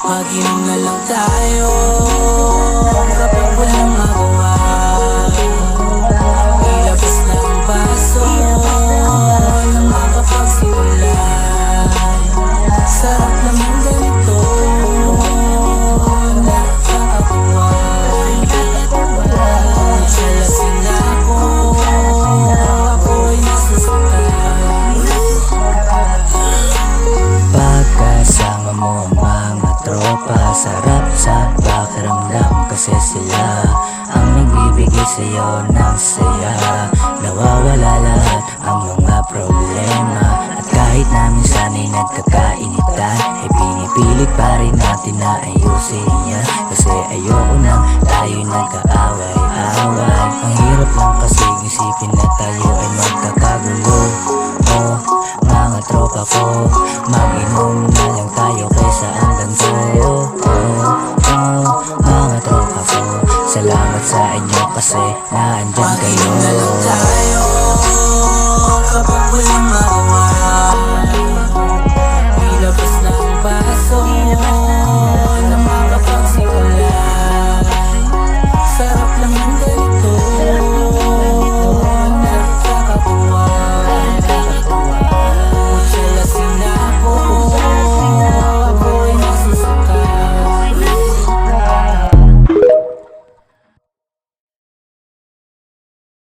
Mag-inom na lang tayo kapag walang magawa. Ilabas na ang baso nang makapagsimula. Sarap naman ganito, nakakakuha. Magsalasin na ako'y nasusukay. Pagkasama mo ang mga tropa, sarap sa pakiramdam kasi sila ang nagbibigay sa'yo ng saya. Nawawala lahat ang mga problema, at kahit na minsan ay nagkakainitan, ay pinipilit pa rin natin na ayusin yan. Kasi ayoko nang tayo'y nagkaaway-away. Ang hirap lang kasi isipin na tayo ay magkakagulo. Oh, mga tropa ko, mag-inom na lang tayo kaysa ang ganito. Mga tropa ko, salamat sa inyo kasi naandyan kayo. Mag-inom na lang tayo kapag walang magawa.